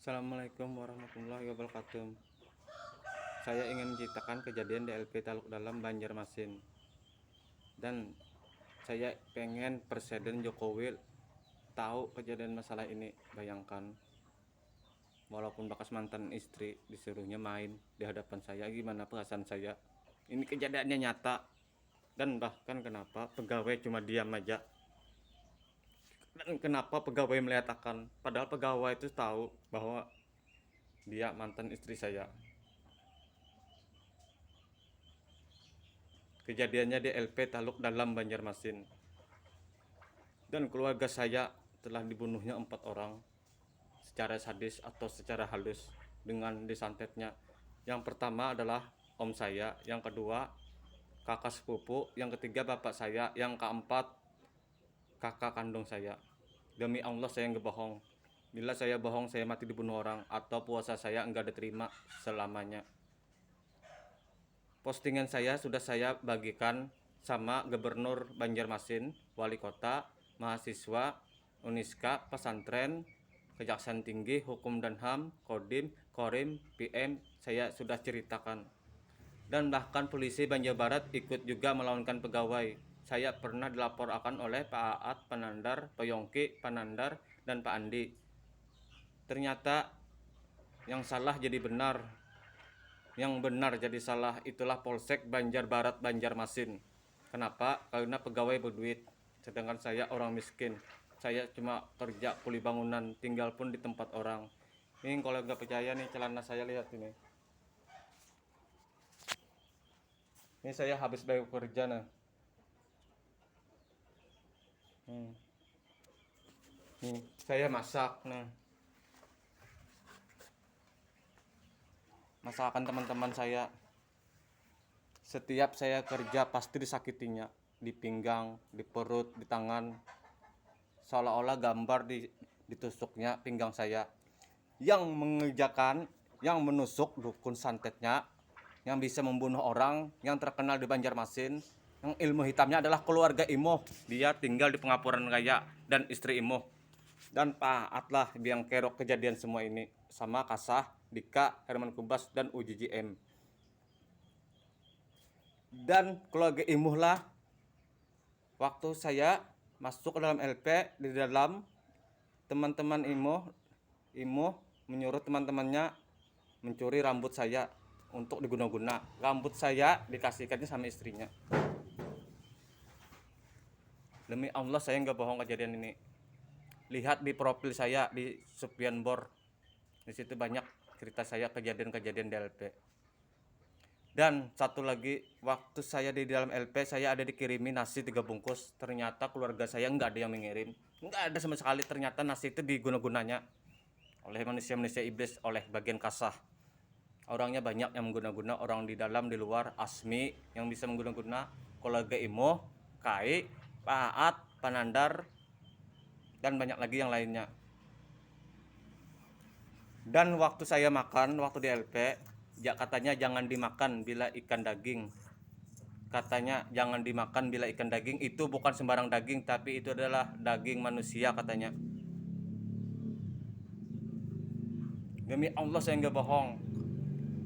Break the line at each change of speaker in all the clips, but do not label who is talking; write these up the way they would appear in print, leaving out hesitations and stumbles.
Assalamualaikum warahmatullahi wabarakatuh. Saya ingin menceritakan kejadian di LP Taluk Dalam, Banjarmasin. Dan saya pengen Presiden Jokowi tahu kejadian masalah ini. Bayangkan, walaupun bekas mantan istri disuruhnya main di hadapan saya, gimana perasaan saya. Ini kejadiannya nyata. Dan bahkan kenapa pegawai cuma diam aja. Dan kenapa pegawai melihatkan, padahal pegawai itu tahu bahwa dia mantan istri saya. Kejadiannya di LP Taluk Dalam, Banjarmasin. Dan keluarga saya telah dibunuhnya 4 orang secara sadis atau secara halus dengan disantetnya. Yang pertama adalah om saya, yang kedua kakak sepupu, yang ketiga bapak saya, yang keempat kakak kandung saya. Demi Allah saya nggak bohong. Bila saya bohong saya mati dibunuh orang atau puasa saya enggak diterima selamanya. Postingan saya sudah saya bagikan sama Gubernur Banjarmasin, Wali Kota, mahasiswa, Uniska, pesantren, Kejaksaan Tinggi, Hukum dan HAM, Kodim, Korim, PM, saya sudah ceritakan. Dan bahkan polisi Banjar Barat ikut juga melawankan pegawai. Saya pernah dilaporkan oleh Pak Aat Panandar, Pak Yongki Panandar, dan Pak Andi. Ternyata yang salah jadi benar, yang benar jadi salah. Itulah Polsek Banjar Barat, Banjarmasin. Kenapa? Karena pegawai berduit, sedangkan saya orang miskin. Saya cuma kerja kuli bangunan, tinggal pun di tempat orang. Ini kalau nggak percaya nih, celana saya lihat ini. Ini saya habis bayar kerja nah. Nih, saya masak nah. Masakan teman-teman saya. Setiap saya kerja pasti disakitinya, di pinggang, di perut, di tangan. Seolah-olah gambar ditusuknya pinggang saya. Yang mengerjakan, yang menusuk dukun santetnya, yang bisa membunuh orang, yang terkenal di Banjarmasin, yang ilmu hitamnya adalah keluarga Imo. Dia tinggal di Pengapuran Raya dan istri Imo. Dan Pak Atlah yang kerok kejadian semua ini, sama Kasah, Dika, Herman Kubas, dan UJJM. Dan keluarga Imo lah waktu saya masuk ke dalam LP, di dalam teman-teman Imo menyuruh teman-temannya mencuri rambut saya untuk diguna-guna. Rambut saya dikasihkannya sama istrinya. Demi Allah saya nggak bohong kejadian ini. Lihat di profil saya di Supian Bor. Di situ banyak cerita saya kejadian-kejadian di LP. Dan satu lagi, waktu saya di dalam LP saya ada dikirimi nasi 3 bungkus. Ternyata keluarga saya nggak ada yang mengirim. Nggak ada sama sekali. Ternyata nasi itu diguna-gunanya oleh manusia-manusia iblis, oleh bagian Kasah. Orangnya banyak yang mengguna-guna, orang di dalam, di luar, Asmi yang bisa mengguna-guna, keluarga Imo, Kai, Pak Aat, Panandar, dan banyak lagi yang lainnya. Dan waktu saya makan, waktu di LP, ya katanya jangan dimakan bila ikan daging. Katanya jangan dimakan bila ikan daging, itu bukan sembarang daging, tapi itu adalah daging manusia katanya. Demi Allah saya nggak bohong.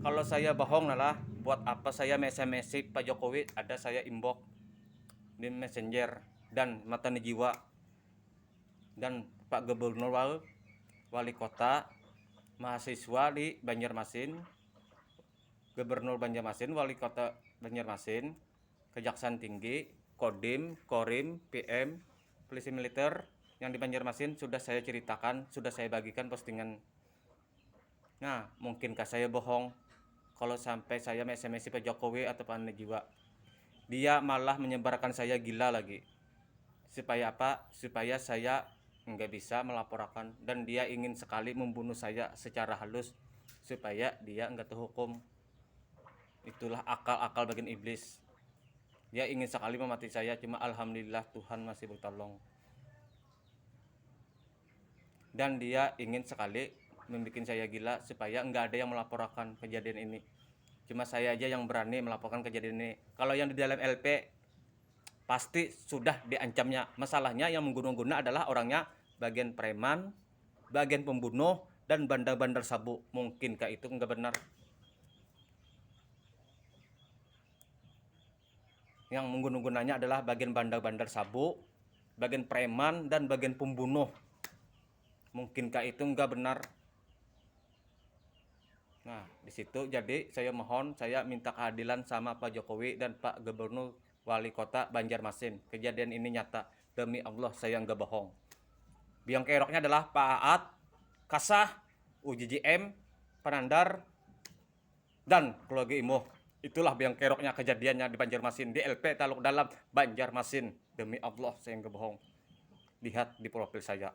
Kalau saya bohong adalah buat apa saya mesi Pak Jokowi, ada saya inbox di Messenger dan Mata Jiwa dan Pak Gubernur, Wali Kota, mahasiswa di Banjarmasin, Gubernur Banjarmasin, Wali Kota Banjarmasin, Kejaksaan Tinggi, Kodim, Korim, PM, Polisi Militer yang di Banjarmasin sudah saya ceritakan, sudah saya bagikan postingan. Nah, mungkinkah saya bohong kalau sampai saya SMS Pak Jokowi atau Pak Jiwa? Dia malah menyebarkan saya gila lagi. Supaya apa? Supaya saya nggak bisa melaporkan, dan dia ingin sekali membunuh saya secara halus supaya dia nggak terhukum. Itulah akal-akal bagian iblis. Dia ingin sekali memati saya, cuma alhamdulillah Tuhan masih bertolong. Dan dia ingin sekali membuat saya gila supaya nggak ada yang melaporkan kejadian ini. Cuma saya aja yang berani melaporkan kejadian ini. Kalau yang di dalam LP pasti sudah diancamnya. Masalahnya yang mengguna-guna adalah orangnya bagian preman, bagian pembunuh, dan bandar-bandar Sabu. Mungkinkah itu enggak benar? Yang mengguna-gunanya adalah bagian bandar-bandar Sabu, bagian preman, dan bagian pembunuh. Mungkinkah itu enggak benar? Nah, di situ jadi saya mohon, saya minta keadilan sama Pak Jokowi dan Pak Gubernur Wali Kota Banjarmasin. Kejadian ini nyata. Demi Allah saya enggak bohong. Biang keroknya adalah Pak Aat, Kasah, UJJM, Panandar, dan keluarga Imo. Itulah biang keroknya kejadiannya di Banjarmasin, di LP Taluk Dalam Banjarmasin. Demi Allah saya enggak bohong. Lihat di profil saya.